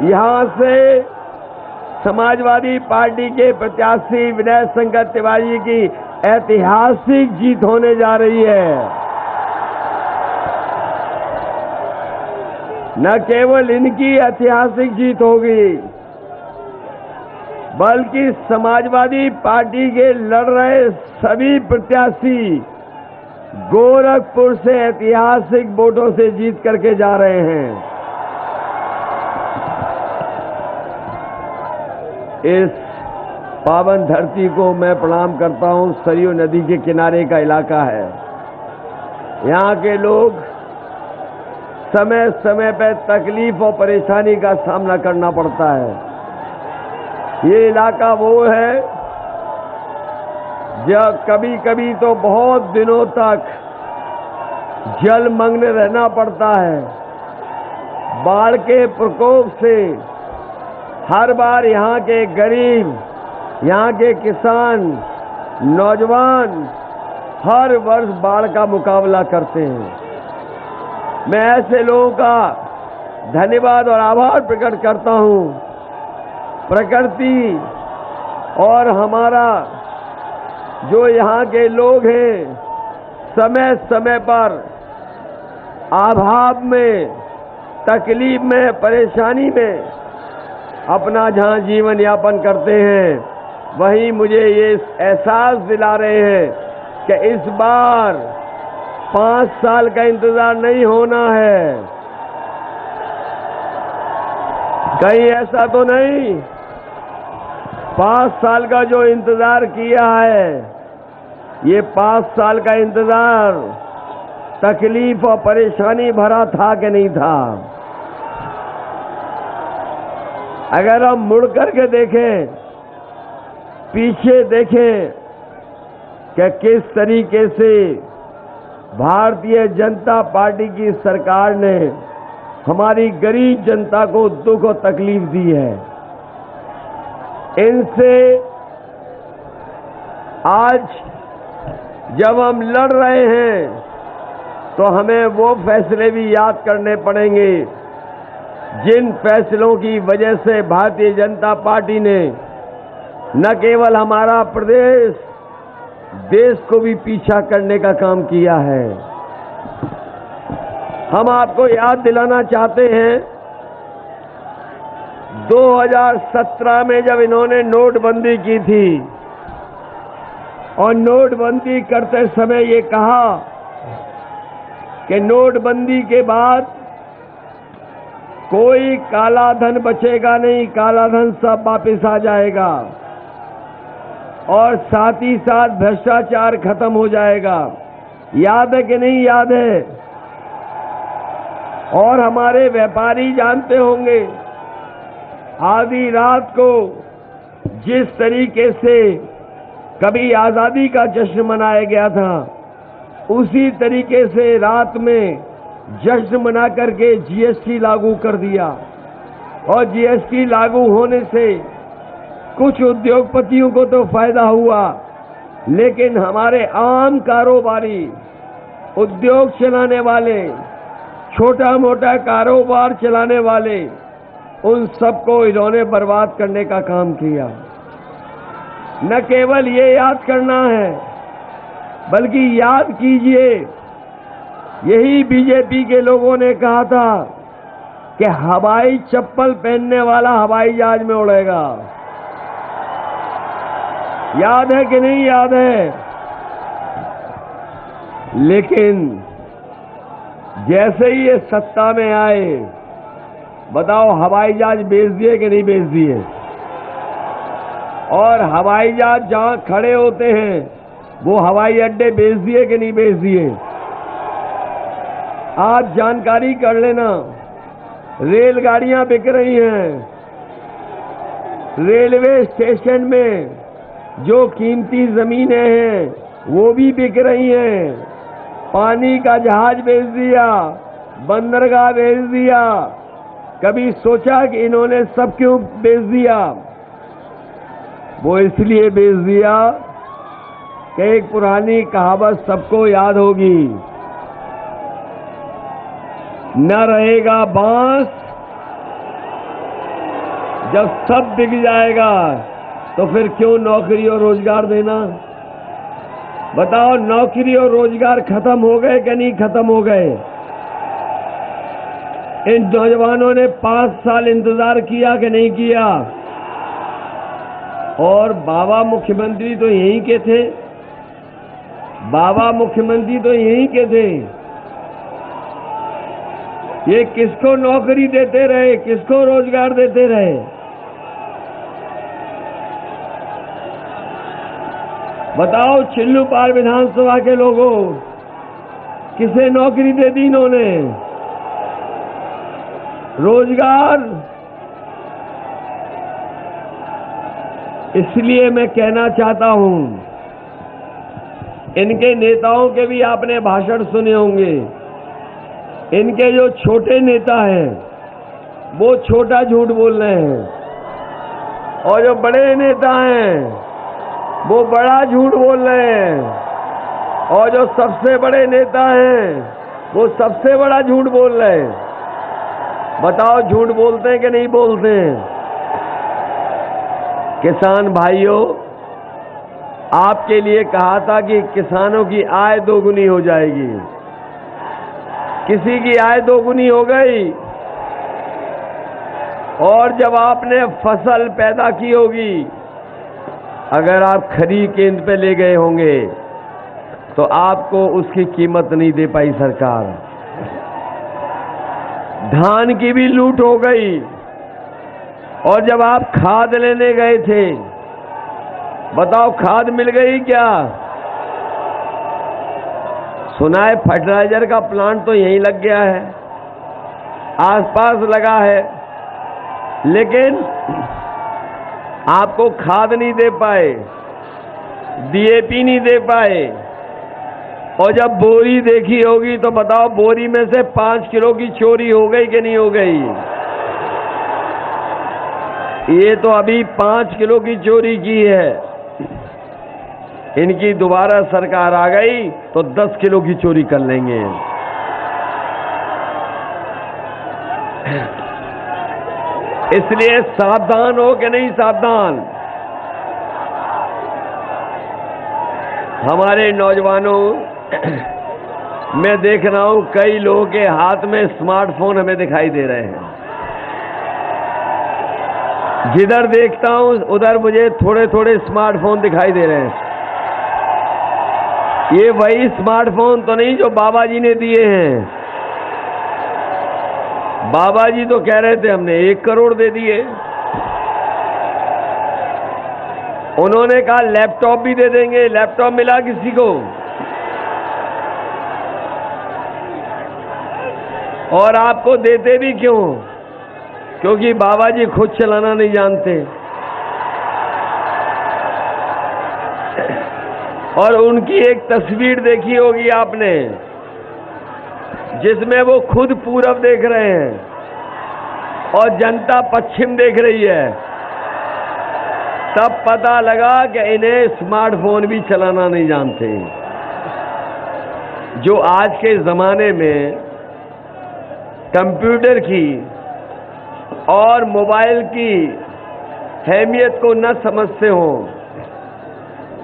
यहां से समाजवादी पार्टी के प्रत्याशी विनय शंकर तिवारी की ऐतिहासिक जीत होने जा रही है। न केवल इनकी ऐतिहासिक जीत होगी, बल्कि समाजवादी पार्टी के लड़ रहे सभी प्रत्याशी गोरखपुर से ऐतिहासिक वोटों से जीत करके जा रहे हैं। इस पावन धरती को मैं प्रणाम करता हूं। सरयू नदी के किनारे का इलाका है। यहां के लोग समय समय पर तकलीफ और परेशानी का सामना करना पड़ता है। ये इलाका वो है जब कभी कभी तो बहुत दिनों तक जलमग्न रहना पड़ता है। बाढ़ के प्रकोप से हर बार यहाँ के गरीब, यहाँ के किसान, नौजवान हर वर्ष बाढ़ का मुकाबला करते हैं। मैं ऐसे लोगों का धन्यवाद और आभार प्रकट करता हूँ। प्रकृति और हमारा जो यहाँ के लोग हैं, समय समय पर अभाव में, तकलीफ में, परेशानी में अपना जहाँ जीवन यापन करते हैं, वहीं मुझे ये एहसास दिला रहे हैं कि इस बार 5 साल का इंतजार नहीं होना है। कहीं ऐसा तो नहीं 5 साल का जो इंतजार किया है, ये 5 साल का इंतजार तकलीफ और परेशानी भरा था कि नहीं था? अगर हम मुड़ करके देखें, पीछे देखें कि किस तरीके से भारतीय जनता पार्टी की सरकार ने हमारी गरीब जनता को दुख और तकलीफ दी है, इनसे आज जब हम लड़ रहे हैं तो हमें वो फैसले भी याद करने पड़ेंगे जिन फैसलों की वजह से भारतीय जनता पार्टी ने न केवल हमारा प्रदेश, देश को भी पीछा करने का काम किया है। हम आपको याद दिलाना चाहते हैं, 2017 में जब इन्होंने नोटबंदी की थी और नोटबंदी करते समय ये कहा कि नोटबंदी के बाद कोई काला धन बचेगा नहीं, काला धन सब वापस आ जाएगा और साथ ही साथ भ्रष्टाचार खत्म हो जाएगा। याद है कि नहीं याद है? और हमारे व्यापारी जानते होंगे, आधी रात को जिस तरीके से कभी आजादी का जश्न मनाया गया था, उसी तरीके से रात में जश्न मना करके जीएसटी लागू कर दिया और जीएसटी लागू होने से कुछ उद्योगपतियों को तो फायदा हुआ, लेकिन हमारे आम कारोबारी, उद्योग चलाने वाले, छोटा मोटा कारोबार चलाने वाले, उन सबको इन्होंने बर्बाद करने का काम किया। न केवल ये याद करना है, बल्कि याद कीजिए, यही बीजेपी के लोगों ने कहा था कि हवाई चप्पल पहनने वाला हवाई जहाज में उड़ेगा। याद है कि नहीं याद है? लेकिन जैसे ही ये सत्ता में आए, बताओ हवाई जहाज बेच दिए कि नहीं बेच दिए? और हवाई जहाज जहां खड़े होते हैं वो हवाई अड्डे बेच दिए कि नहीं बेच दिए? आज जानकारी कर लेना, रेलगाड़ियां बिक रही हैं, रेलवे स्टेशन में जो कीमती जमीनें हैं वो भी बिक रही हैं, पानी का जहाज बेच दिया, बंदरगाह बेच दिया। कभी सोचा कि इन्होंने सब क्यों बेच दिया? वो इसलिए बेच दिया कि एक पुरानी कहावत सबको याद होगी, न रहेगा बांस जब सब बिक जाएगा तो फिर क्यों नौकरी और रोजगार देना? बताओ, नौकरी और रोजगार खत्म हो गए कि नहीं खत्म हो गए? इन नौजवानों ने 5 साल इंतजार किया कि नहीं किया? और बाबा मुख्यमंत्री तो यहीं के थे, बाबा मुख्यमंत्री तो यहीं के थे। ये किसको नौकरी देते रहे, किसको रोजगार देते रहे? बताओ, चिल्लूपाल विधानसभा के लोगों, किसे नौकरी दे दी इन्होंने? रोजगार। इसलिए मैं कहना चाहता हूं, इनके नेताओं के भी आपने भाषण सुने होंगे। इनके जो छोटे नेता हैं वो छोटा झूठ बोल रहे हैं, और जो बड़े नेता हैं वो बड़ा झूठ बोल रहे हैं, और जो सबसे बड़े नेता हैं वो सबसे बड़ा झूठ बोल रहे हैं। बताओ, झूठ बोलते हैं कि नहीं बोलते हैं? किसान भाइयों, आपके लिए कहा था कि किसानों की आय दोगुनी हो जाएगी। किसी की आय दोगुनी हो गई, और जब आपने फसल पैदा की होगी, अगर आप खरीद केंद्र पे ले गए होंगे तो आपको उसकी कीमत नहीं दे पाई सरकार। धान की भी लूट हो गई, और जब आप खाद लेने गए थे, बताओ खाद मिल गई क्या? सुना है फर्टिलाइजर का प्लांट तो यहीं लग गया है, आसपास लगा है, लेकिन आपको खाद नहीं दे पाए, डीएपी नहीं दे पाए। और जब बोरी देखी होगी तो बताओ, बोरी में से 5 किलो की चोरी हो गई कि नहीं हो गई? ये तो अभी 5 किलो की चोरी की है, इनकी दोबारा सरकार आ गई तो 10 किलो की चोरी कर लेंगे। इसलिए सावधान हो कि नहीं सावधान? हमारे नौजवानों, मैं देख रहा हूं कई लोगों के हाथ में स्मार्टफोन हमें दिखाई दे रहे हैं। जिधर देखता हूं उधर मुझे थोड़े थोड़े स्मार्टफोन दिखाई दे रहे हैं। ये वही स्मार्टफोन तो नहीं जो बाबा जी ने दिए हैं? बाबा जी तो कह रहे थे हमने 1 करोड़ दे दिए। उन्होंने कहा लैपटॉप भी दे देंगे। लैपटॉप मिला किसी को? और आपको देते भी क्यों? क्योंकि बाबा जी खुद चलाना नहीं जानते, और उनकी एक तस्वीर देखी होगी आपने, जिसमें वो खुद पूरब देख रहे हैं और जनता पश्चिम देख रही है। तब पता लगा कि इन्हें स्मार्टफोन भी चलाना नहीं जानते। जो आज के जमाने में कंप्यूटर की और मोबाइल की अहमियत को न समझते हो,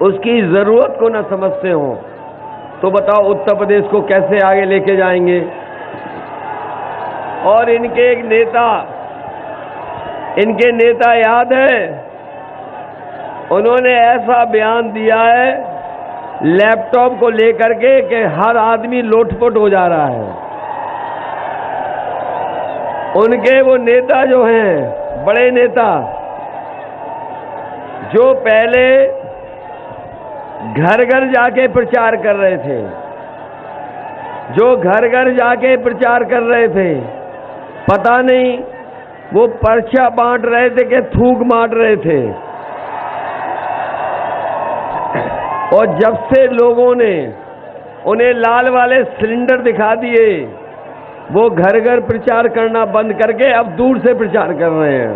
उसकी जरूरत को न समझते हो, तो बताओ उत्तर प्रदेश को कैसे आगे लेके जाएंगे? और इनके नेता याद है, उन्होंने ऐसा बयान दिया है लैपटॉप को लेकर के कि हर आदमी लोटपोट हो जा रहा है। उनके वो नेता जो हैं, बड़े नेता, जो पहले घर घर जाके प्रचार कर रहे थे, जो घर घर जाके प्रचार कर रहे थे, पता नहीं वो पर्चा बांट रहे थे कि थूक मार रहे थे। और जब से लोगों ने उन्हें लाल वाले सिलेंडर दिखा दिए, वो घर घर प्रचार करना बंद करके अब दूर से प्रचार कर रहे हैं।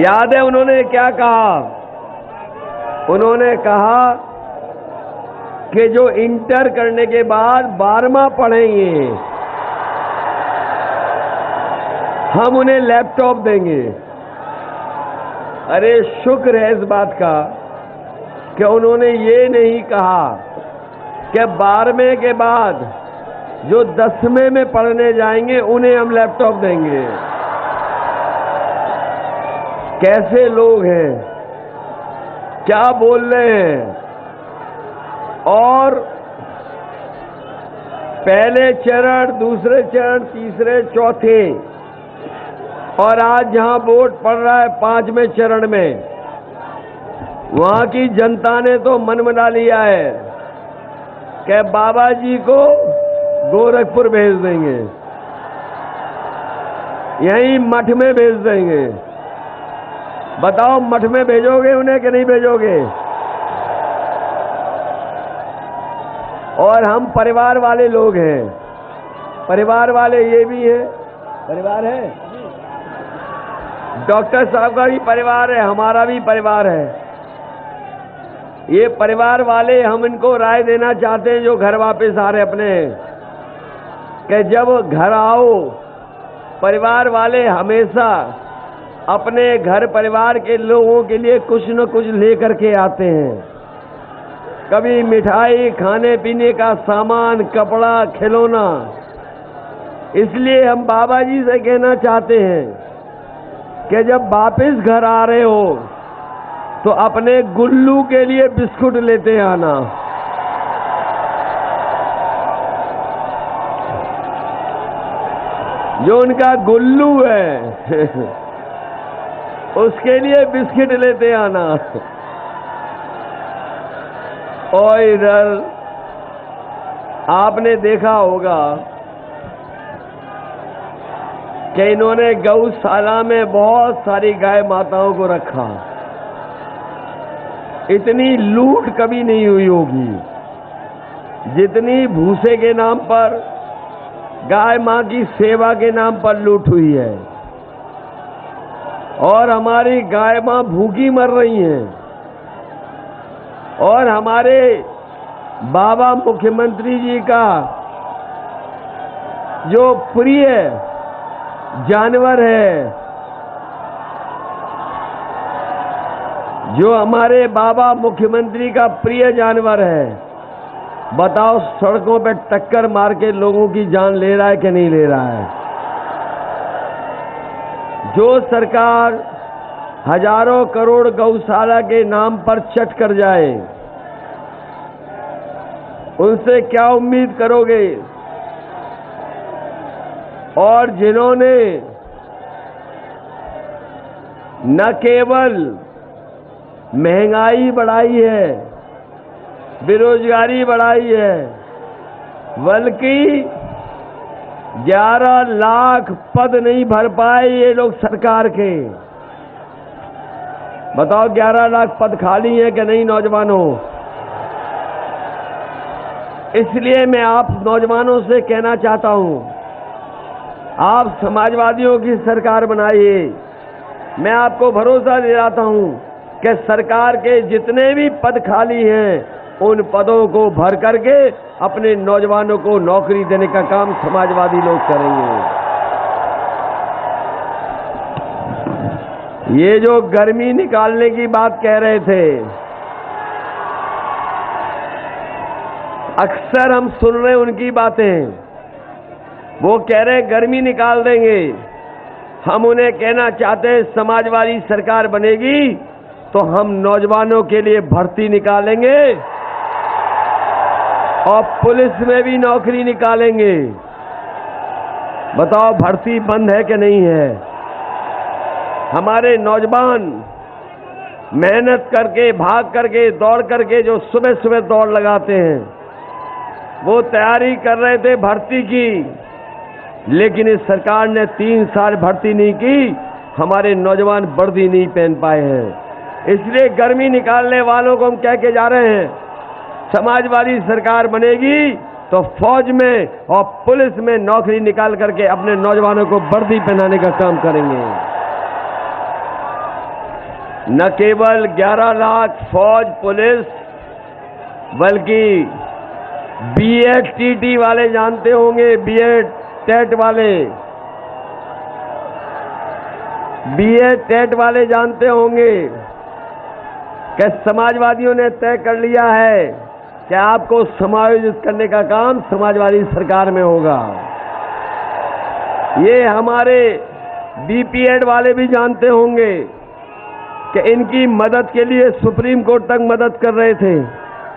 याद है उन्होंने क्या कहा? उन्होंने कहा कि जो इंटर करने के बाद 12वां पढ़ेंगे, हम उन्हें लैपटॉप देंगे। अरे शुक्र है इस बात का कि उन्होंने ये नहीं कहा कि 12वें के बाद जो 10वें में पढ़ने जाएंगे उन्हें हम लैपटॉप देंगे। कैसे लोग हैं, क्या बोल रहे हैं। और पहले चरण, दूसरे चरण, तीसरे, चौथे, और आज जहां वोट पड़ रहा है 5वें चरण में, वहां की जनता ने तो मन बना लिया है कि बाबा जी को गोरखपुर भेज देंगे, यहीं मठ में भेज देंगे। बताओ मठ में भेजोगे उन्हें कि नहीं भेजोगे? और हम परिवार वाले लोग हैं, परिवार वाले ये भी हैं, परिवार है, डॉक्टर साहब का भी परिवार है, हमारा भी परिवार है। ये परिवार वाले हम इनको राय देना चाहते हैं जो घर वापस आ रहे अपने, कि जब घर आओ परिवार वाले हमेशा अपने घर परिवार के लोगों के लिए कुछ न कुछ लेकर के आते हैं। कभी मिठाई, खाने पीने का सामान, कपड़ा, खिलौना। इसलिए हम बाबा जी से कहना चाहते हैं कि जब वापस घर आ रहे हो तो अपने गुल्लू के लिए बिस्कुट लेते आना। जो उनका गुल्लू है उसके लिए बिस्किट लेते आना। और इधर आपने देखा होगा कि इन्होंने गौशाला में बहुत सारी गाय माताओं को रखा। इतनी लूट कभी नहीं हुई होगी जितनी भूसे के नाम पर, गाय मां की सेवा के नाम पर लूट हुई है। और हमारी गाय मां भूखी मर रही हैं। और हमारे बाबा मुख्यमंत्री जी का जो प्रिय जानवर है, जो हमारे बाबा मुख्यमंत्री का प्रिय जानवर है, बताओ सड़कों पे टक्कर मार के लोगों की जान ले रहा है कि नहीं ले रहा है? जो सरकार हजारों करोड़ गौशाला के नाम पर चट कर जाए, उनसे क्या उम्मीद करोगे? और जिन्होंने न केवल महंगाई बढ़ाई है, बेरोजगारी बढ़ाई है, बल्कि 11 लाख पद नहीं भर पाए ये लोग सरकार के। बताओ 11 लाख पद खाली हैं कि नहीं नौजवानों? इसलिए मैं आप नौजवानों से कहना चाहता हूं, आप समाजवादियों की सरकार बनाइए। मैं आपको भरोसा दिलाता हूं कि सरकार के जितने भी पद खाली हैं उन पदों को भर करके अपने नौजवानों को नौकरी देने का काम समाजवादी लोग करेंगे। ये जो गर्मी निकालने की बात कह रहे थे, अक्सर हम सुन रहे उनकी बातें। वो कह रहे गर्मी निकाल देंगे। हम उन्हें कहना चाहते हैं समाजवादी सरकार बनेगी तो हम नौजवानों के लिए भर्ती निकालेंगे और पुलिस में भी नौकरी निकालेंगे। बताओ भर्ती बंद है कि नहीं है? हमारे नौजवान मेहनत करके, भाग करके, दौड़ करके जो सुबह सुबह दौड़ लगाते हैं, वो तैयारी कर रहे थे भर्ती की, लेकिन इस सरकार ने 3 साल भर्ती नहीं की। हमारे नौजवान वर्दी नहीं पहन पाए हैं। इसलिए गर्मी निकालने वालों को हम कह के जा रहे हैं, समाजवादी सरकार बनेगी तो फौज में और पुलिस में नौकरी निकाल करके अपने नौजवानों को वर्दी पहनाने का काम करेंगे। न केवल 11 लाख फौज पुलिस, बल्कि बीएड टीटी वाले जानते होंगे, बीएड टेट वाले, बीए टेट वाले जानते होंगे कि समाजवादियों ने तय कर लिया है कि आपको समायोजित करने का काम समाजवादी सरकार में होगा। ये हमारे बीपीएड वाले भी जानते होंगे कि इनकी मदद के लिए सुप्रीम कोर्ट तक मदद कर रहे थे।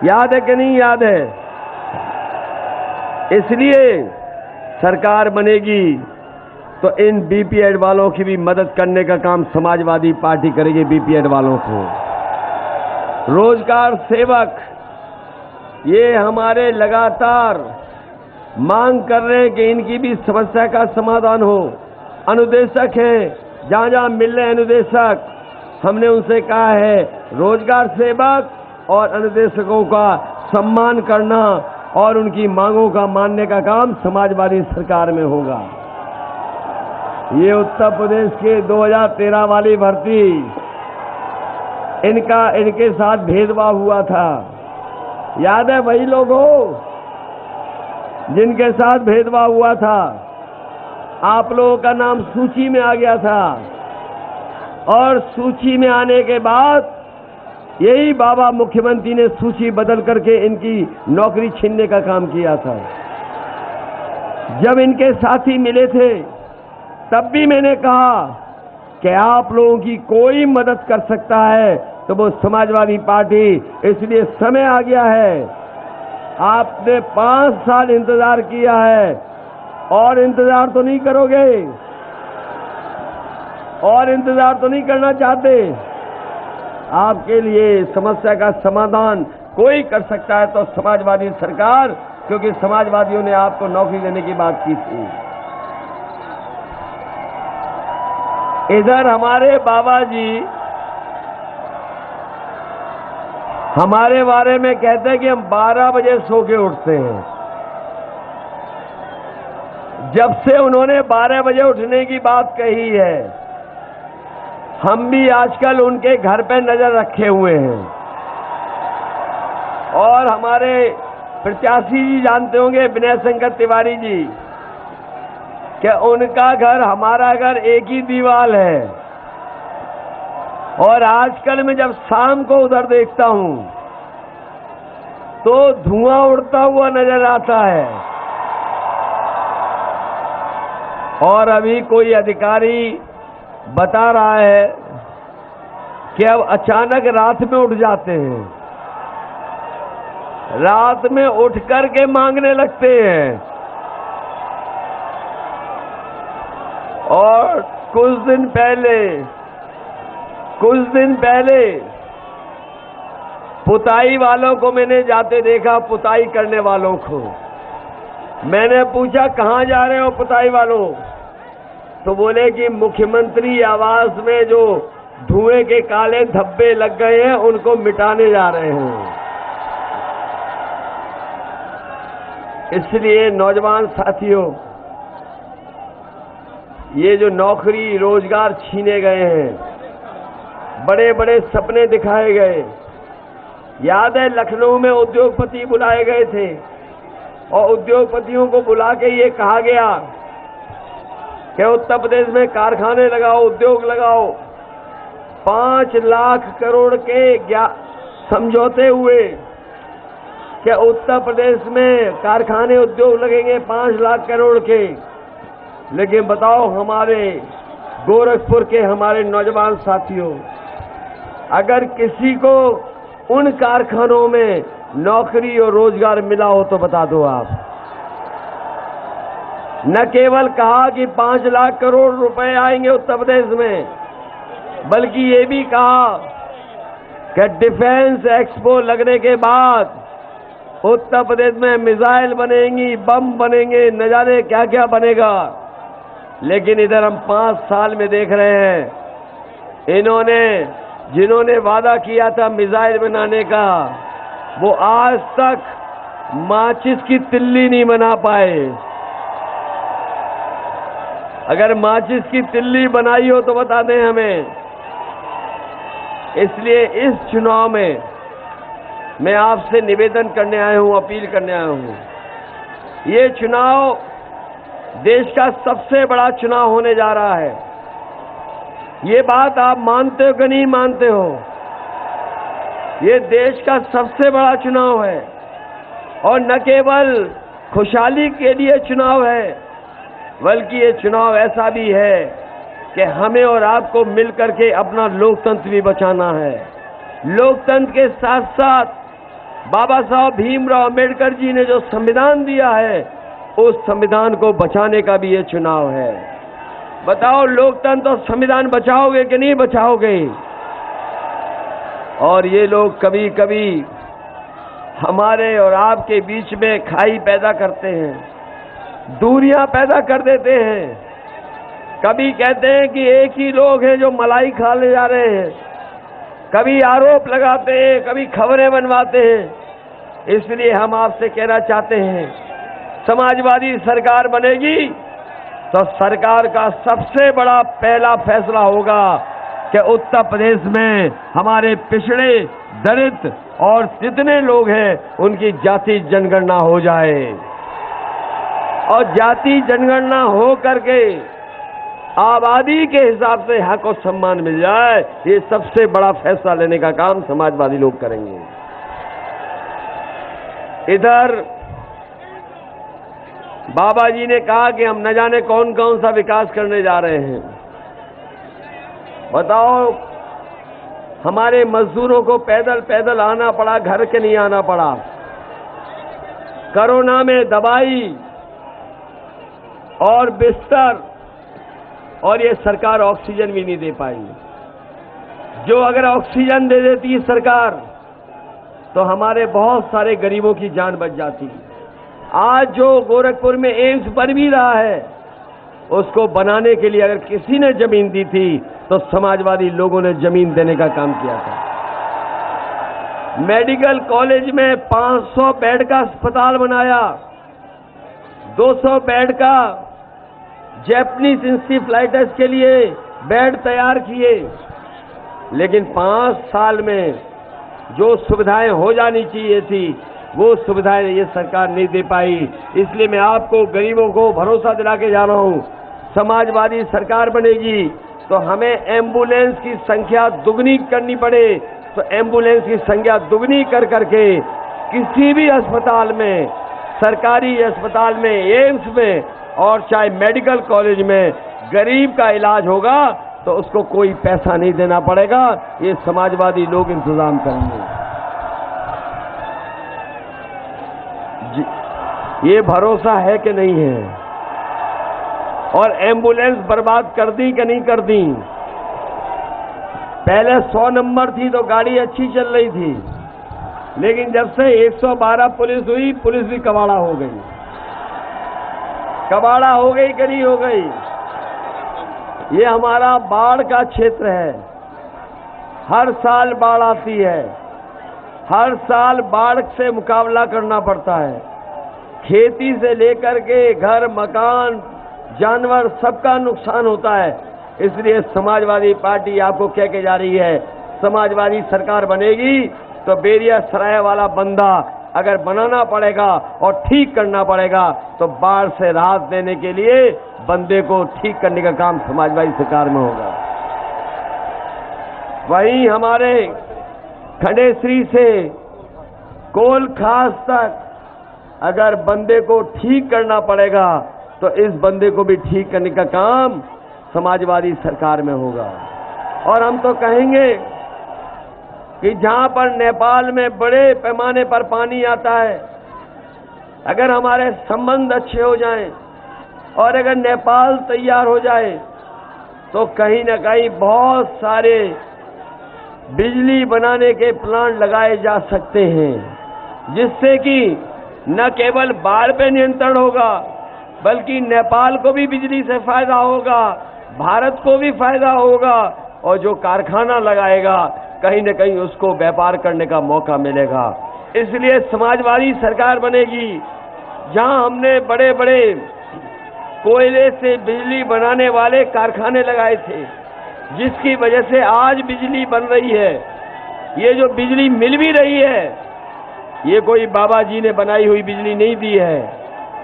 याद है कि नहीं याद है? इसलिए सरकार बनेगी तो इन बीपीएड वालों की भी मदद करने का काम समाजवादी पार्टी करेगी। बीपीएड वालों को रोजगार सेवक ये हमारे लगातार मांग कर रहे हैं कि इनकी भी समस्या का समाधान हो। अनुदेशक हैं, जहां जहां मिल रहे अनुदेशक, हमने उनसे कहा है रोजगार सेवक और अनुदेशकों का सम्मान करना और उनकी मांगों का मानने का काम समाजवादी सरकार में होगा। ये उत्तर प्रदेश के 2013 वाली भर्ती, इनके साथ भेदभाव हुआ था। याद है वही लोग हो जिनके साथ भेदभाव हुआ था? आप लोगों का नाम सूची में आ गया था और सूची में आने के बाद यही बाबा मुख्यमंत्री ने सूची बदल करके इनकी नौकरी छीनने का काम किया था। जब इनके साथी मिले थे तब भी मैंने कहा कि आप लोगों की कोई मदद कर सकता है तो वो समाजवादी पार्टी, इसलिए समय आ गया है। आपने 5 साल इंतजार किया है और इंतजार तो नहीं करोगे? और इंतजार तो नहीं करना चाहते? आपके लिए समस्या का समाधान कोई कर सकता है तो समाजवादी सरकार, क्योंकि समाजवादियों ने आपको नौकरी देने की बात की थी। इधर हमारे बाबा जी हमारे बारे में कहते हैं कि हम 12 बजे सो के उठते हैं। जब से उन्होंने 12 बजे उठने की बात कही है, हम भी आजकल उनके घर पे नजर रखे हुए हैं। और हमारे प्रत्याशी जी जानते होंगे, विनय शंकर तिवारी जी, कि उनका घर हमारा घर एक ही दीवार है। और आजकल मैं जब शाम को उधर देखता हूं तो धुआं उड़ता हुआ नजर आता है। और अभी कोई अधिकारी बता रहा है कि अब अचानक रात में उठ जाते हैं, रात में उठ करके मांगने लगते हैं। और कुछ दिन पहले पुताई वालों को मैंने जाते देखा, पुताई करने वालों को। मैंने पूछा कहां जा रहे हो पुताई वालों? तो बोले कि मुख्यमंत्री आवास में जो धुएं के काले धब्बे लग गए हैं उनको मिटाने जा रहे हैं। इसलिए नौजवान साथियों, ये जो नौकरी रोजगार छीने गए हैं, बड़े बड़े सपने दिखाए गए। याद है लखनऊ में उद्योगपति बुलाए गए थे और उद्योगपतियों को बुला के ये कहा गया कि उत्तर प्रदेश में कारखाने लगाओ, उद्योग लगाओ। 5 लाख करोड़ के समझौते हुए कि उत्तर प्रदेश में कारखाने उद्योग लगेंगे 5 लाख करोड़ के। लेकिन बताओ हमारे गोरखपुर के हमारे नौजवान साथियों, अगर किसी को उन कारखानों में नौकरी और रोजगार मिला हो तो बता दो आप। न केवल कहा कि 5 लाख करोड़ रुपए आएंगे उत्तर प्रदेश में, बल्कि ये भी कहा कि डिफेंस एक्सपो लगने के बाद उत्तर प्रदेश में मिसाइल बनेंगी, बम बनेंगे, न जाने क्या क्या बनेगा। लेकिन इधर हम 5 साल में देख रहे हैं, इन्होंने जिन्होंने वादा किया था मिसाइल बनाने का, वो आज तक माचिस की तिल्ली नहीं बना पाए। अगर माचिस की तिल्ली बनाई हो तो बता दें हमें। इसलिए इस चुनाव में मैं आपसे निवेदन करने आया हूं, अपील करने आया हूं। ये चुनाव देश का सबसे बड़ा चुनाव होने जा रहा है। ये बात आप मानते हो कि नहीं मानते हो? ये देश का सबसे बड़ा चुनाव है और न केवल खुशहाली के लिए चुनाव है, बल्कि ये चुनाव ऐसा भी है कि हमें और आपको मिलकर के अपना लोकतंत्र भी बचाना है। लोकतंत्र के साथ साथ बाबा साहब भीमराव अंबेडकर जी ने जो संविधान दिया है, उस संविधान को बचाने का भी ये चुनाव है। बताओ, लोकतंत्र और संविधान बचाओगे कि नहीं बचाओगे? और ये लोग कभी कभी हमारे और आपके बीच में खाई पैदा करते हैं, दूरियां पैदा कर देते हैं। कभी कहते हैं कि एक ही लोग हैं जो मलाई खा ले जा रहे हैं, कभी आरोप लगाते हैं, कभी खबरें बनवाते हैं। इसलिए हम आपसे कहना चाहते हैं, समाजवादी सरकार बनेगी तो सरकार का सबसे बड़ा पहला फैसला होगा कि उत्तर प्रदेश में हमारे पिछड़े, दलित और जितने लोग हैं उनकी जाति जनगणना हो जाए और जाति जनगणना हो करके आबादी के हिसाब से हक और सम्मान मिल जाए। ये सबसे बड़ा फैसला लेने का काम समाजवादी लोग करेंगे। इधर बाबा जी ने कहा कि हम न जाने कौन कौन सा विकास करने जा रहे हैं। बताओ, हमारे मजदूरों को पैदल पैदल आना पड़ा, घर के नहीं आना पड़ा। कोरोना में दवाई और बिस्तर और ये सरकार ऑक्सीजन भी नहीं दे पाई। जो अगर ऑक्सीजन दे देती सरकार तो हमारे बहुत सारे गरीबों की जान बच जाती। आज जो गोरखपुर में एम्स बन भी रहा है, उसको बनाने के लिए अगर किसी ने जमीन दी थी तो समाजवादी लोगों ने जमीन देने का काम किया था। मेडिकल कॉलेज में 500 बेड का अस्पताल बनाया, 200 बेड का जैपनीज इंसेफ्लाइटिस के लिए बेड तैयार किए। लेकिन 5 साल में जो सुविधाएं हो जानी चाहिए थी, वो सुविधाएं ये सरकार नहीं दे पाई। इसलिए मैं आपको, गरीबों को भरोसा दिला के जा रहा हूं, समाजवादी सरकार बनेगी तो हमें एम्बुलेंस की संख्या दुगनी करनी पड़े तो एम्बुलेंस की संख्या दुगनी कर करके किसी भी अस्पताल में, सरकारी अस्पताल में, एम्स में और चाहे मेडिकल कॉलेज में गरीब का इलाज होगा तो उसको कोई पैसा नहीं देना पड़ेगा। ये समाजवादी लोग इंतजाम करेंगे। ये भरोसा है कि नहीं है? और एम्बुलेंस बर्बाद कर दी कि नहीं कर दी? पहले 100 नंबर थी तो गाड़ी अच्छी चल रही थी, लेकिन जब से 112 पुलिस हुई, पुलिस भी कबाड़ा हो गई। कबाड़ा हो गई कि नहीं हो गई? ये हमारा बाढ़ का क्षेत्र है, हर साल बाढ़ आती है, हर साल बाढ़ से मुकाबला करना पड़ता है। खेती से लेकर के घर, मकान, जानवर, सबका नुकसान होता है। इसलिए समाजवादी पार्टी आपको कह के जा रही है, समाजवादी सरकार बनेगी तो बेरिया सराय वाला बंदा अगर बनाना पड़ेगा और ठीक करना पड़ेगा तो बाढ़ से राहत देने के लिए बंदे को ठीक करने का काम समाजवादी सरकार में होगा। वहीं हमारे खंडेश्वरी से कोल खास तक अगर बंदे को ठीक करना पड़ेगा तो इस बंदे को भी ठीक करने का काम समाजवादी सरकार में होगा। और हम तो कहेंगे कि जहां पर नेपाल में बड़े पैमाने पर पानी आता है, अगर हमारे संबंध अच्छे हो जाएं और अगर नेपाल तैयार हो जाए तो कहीं न कहीं बहुत सारे बिजली बनाने के प्लांट लगाए जा सकते हैं, जिससे कि न केवल बाढ़ पे नियंत्रण होगा बल्कि नेपाल को भी बिजली से फायदा होगा, भारत को भी फायदा होगा और जो कारखाना लगाएगा कहीं न कहीं उसको व्यापार करने का मौका मिलेगा। इसलिए समाजवादी सरकार बनेगी जहां हमने बड़े बड़े कोयले से बिजली बनाने वाले कारखाने लगाए थे, जिसकी वजह से आज बिजली बन रही है। ये जो बिजली मिल भी रही है, ये कोई बाबा जी ने बनाई हुई बिजली नहीं दी है।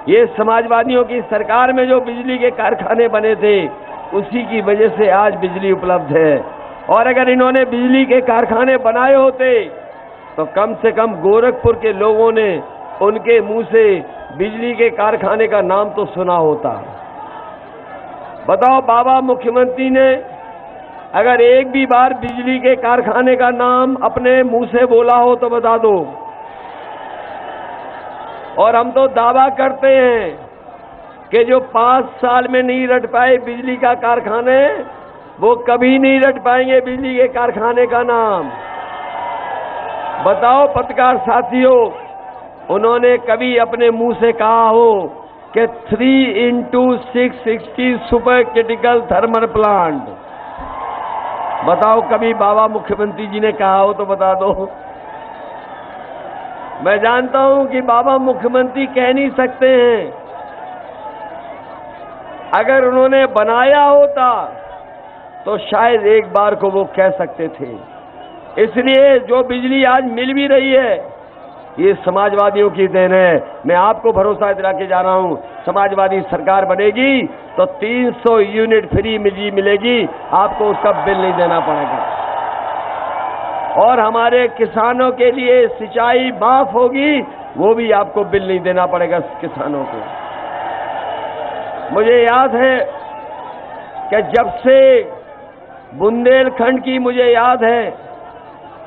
ये समाजवादियों की सरकार में जो बिजली के कारखाने बने थे, उसी की वजह से आज बिजली उपलब्ध है। और अगर इन्होंने बिजली के कारखाने बनाए होते तो कम से कम गोरखपुर के लोगों ने उनके मुंह से बिजली के कारखाने का नाम तो सुना होता। बताओ, बाबा मुख्यमंत्री ने अगर एक भी बार बिजली के कारखाने का नाम अपने मुंह से बोला हो तो बता दो। और हम तो दावा करते हैं कि जो 5 साल में नहीं रट पाए बिजली का कारखाने, वो कभी नहीं रट पाएंगे बिजली के कारखाने का नाम। बताओ पत्रकार साथियों, उन्होंने कभी अपने मुंह से कहा हो कि 3x660 super critical thermal plant? बताओ कभी बाबा मुख्यमंत्री जी ने कहा हो तो बता दो। मैं जानता हूं कि बाबा मुख्यमंत्री कह नहीं सकते हैं। अगर उन्होंने बनाया होता तो शायद एक बार को वो कह सकते थे। इसलिए जो बिजली आज मिल भी रही है, ये समाजवादियों की देन है। मैं आपको भरोसा दिला के जा रहा हूं, समाजवादी सरकार बनेगी तो 300 यूनिट फ्री बिजली मिलेगी, आपको उसका बिल नहीं देना पड़ेगा। और हमारे किसानों के लिए सिंचाई माफ होगी, वो भी आपको बिल नहीं देना पड़ेगा किसानों को। मुझे याद है कि जब से बुंदेलखंड की, मुझे याद है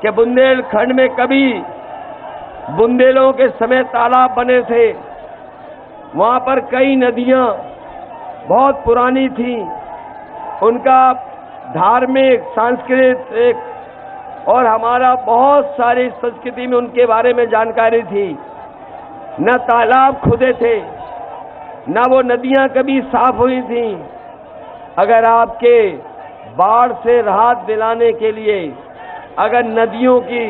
कि बुंदेलखंड में कभी बुंदेलों के समय तालाब बने थे। वहां पर कई नदियां बहुत पुरानी थी, उनका धार्मिक, सांस्कृतिक और हमारा बहुत सारी संस्कृति में उनके बारे में जानकारी थी। न तालाब खुदे थे, न वो नदियां कभी साफ हुई थी। अगर आपके बाढ़ से राहत दिलाने के लिए अगर नदियों की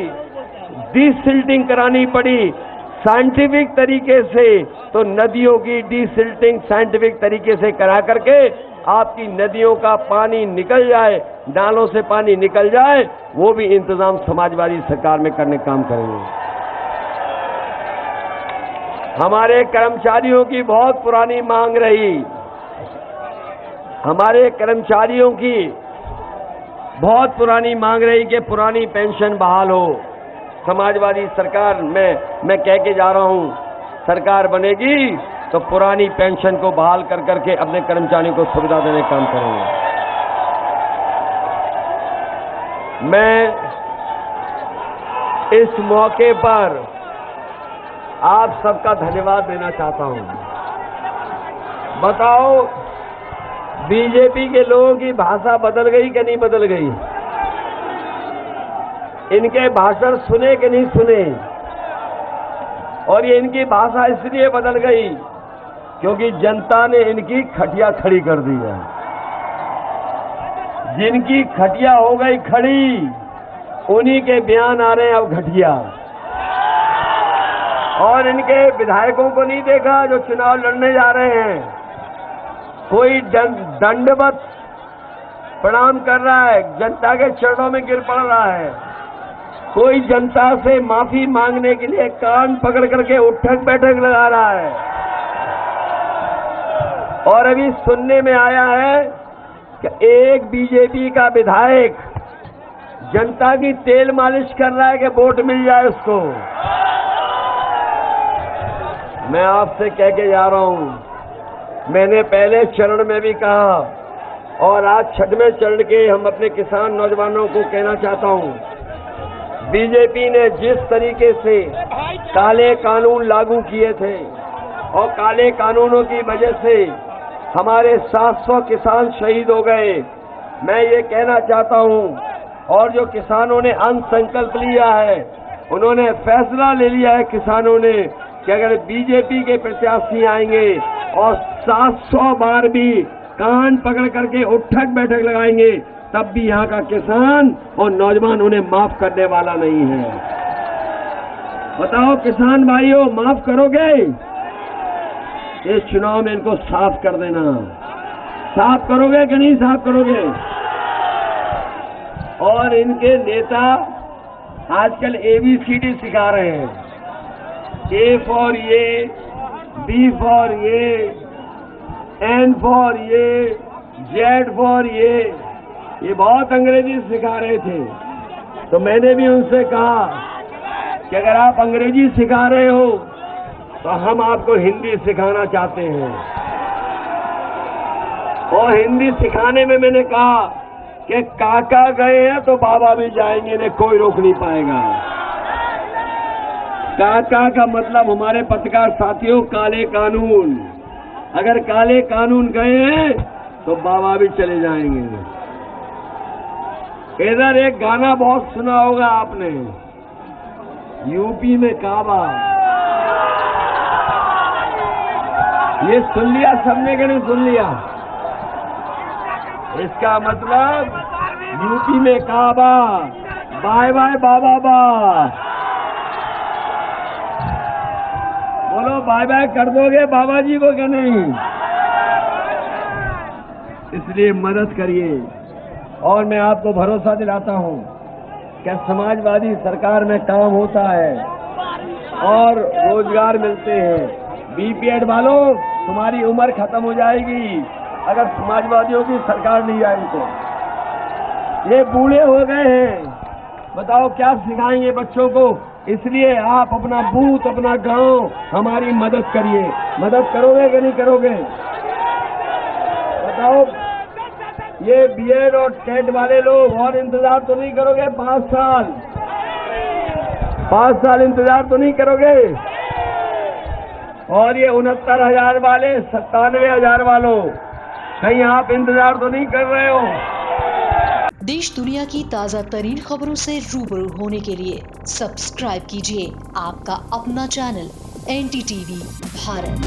डीसिल्टिंग करानी पड़ी साइंटिफिक तरीके से, तो नदियों की डीसिल्टिंग साइंटिफिक तरीके से करा करके आपकी नदियों का पानी निकल जाए, नालों से पानी निकल जाए, वो भी इंतजाम समाजवादी सरकार में करने का काम करेंगे। हमारे कर्मचारियों की बहुत पुरानी मांग रही, हमारे कर्मचारियों की बहुत पुरानी मांग रही कि पुरानी पेंशन बहाल हो। समाजवादी सरकार में मैं कह के जा रहा हूं, सरकार बनेगी तो पुरानी पेंशन को बहाल कर करके अपने कर्मचारियों को सुविधा देने का काम करेंगे। मैं इस मौके पर आप सबका धन्यवाद देना चाहता हूं। बताओ, बीजेपी के लोगों की भाषा बदल गई कि नहीं बदल गई? इनके भाषण सुने कि नहीं सुने? और ये इनकी भाषा इसलिए बदल गई क्योंकि जनता ने इनकी खटिया खड़ी कर दी है। जिनकी खटिया हो गई खड़ी, उन्हीं के बयान आ रहे हैं अब घटिया। और इनके विधायकों को नहीं देखा जो चुनाव लड़ने जा रहे हैं? कोई दंडवत प्रणाम कर रहा है, जनता के चरणों में गिर पड़ रहा है। कोई जनता से माफी मांगने के लिए कान पकड़ करके उठक बैठक लगा रहा है। और अभी सुनने में आया है कि एक बीजेपी का विधायक जनता की तेल मालिश कर रहा है कि वोट मिल जाए उसको। मैं आपसे कह के जा रहा हूं, मैंने पहले चरण में भी कहा और आज 6वें चरण के हम अपने किसान नौजवानों को कहना चाहता हूं, बीजेपी ने जिस तरीके से काले कानून लागू किए थे और काले कानूनों की वजह से हमारे 700 किसान शहीद हो गए, मैं ये कहना चाहता हूं। और जो किसानों ने अंत संकल्प लिया है, उन्होंने फैसला ले लिया है किसानों ने कि अगर बीजेपी के प्रत्याशी आएंगे और 700 बार भी कान पकड़ करके उठक बैठक लगाएंगे, तब भी यहाँ का किसान और नौजवान उन्हें माफ करने वाला नहीं है। बताओ किसान भाइयों, माफ करोगे? इस चुनाव में इनको साफ कर देना। साफ करोगे कि नहीं साफ करोगे? और इनके नेता आजकल ABCD सिखा रहे हैं, A फॉर ये, B फॉर ये, N फॉर ये, जेड फॉर ये बहुत अंग्रेजी सिखा रहे थे। तो मैंने भी उनसे कहा कि अगर आप अंग्रेजी सिखा रहे हो तो हम आपको हिंदी सिखाना चाहते हैं। और हिंदी सिखाने में मैंने कहा कि काका गए हैं तो बाबा भी जाएंगे, इन्हें कोई रोक नहीं पाएगा। काका का मतलब हमारे पत्रकार साथियों काले कानून, अगर काले कानून गए हैं तो बाबा भी चले जाएंगे। इधर एक गाना बहुत सुना होगा आपने, यूपी में काबा, ये सुन लिया सबने कि नहीं सुन लिया? इसका मतलब यूपी में काबा, बाय बाय बाबा बा, बोलो बाय बाय कर दोगे बाबा जी को क्या नहीं? इसलिए मदद करिए। और मैं आपको भरोसा दिलाता हूं कि समाजवादी सरकार में काम होता है और रोजगार मिलते हैं। बीपीएड वालों, तुम्हारी उम्र खत्म हो जाएगी अगर समाजवादियों की सरकार नहीं आई तो। ये बूढ़े हो गए हैं, बताओ क्या सिखाएंगे बच्चों को? इसलिए आप अपना बूथ, अपना गांव, हमारी मदद करिए। मदद करोगे कि नहीं करोगे? बताओ, ये बीएड और टेट वाले लोग और इंतजार तो नहीं करोगे? 5 साल इंतजार तो नहीं करोगे? और ये 69,000 वाले, 97,000 वालों, कहीं आप इंतजार तो नहीं कर रहे हो? देश दुनिया की ताज़ा तरीन खबरों से रूबरू होने के लिए सब्सक्राइब कीजिए आपका अपना चैनल NDTV भारत।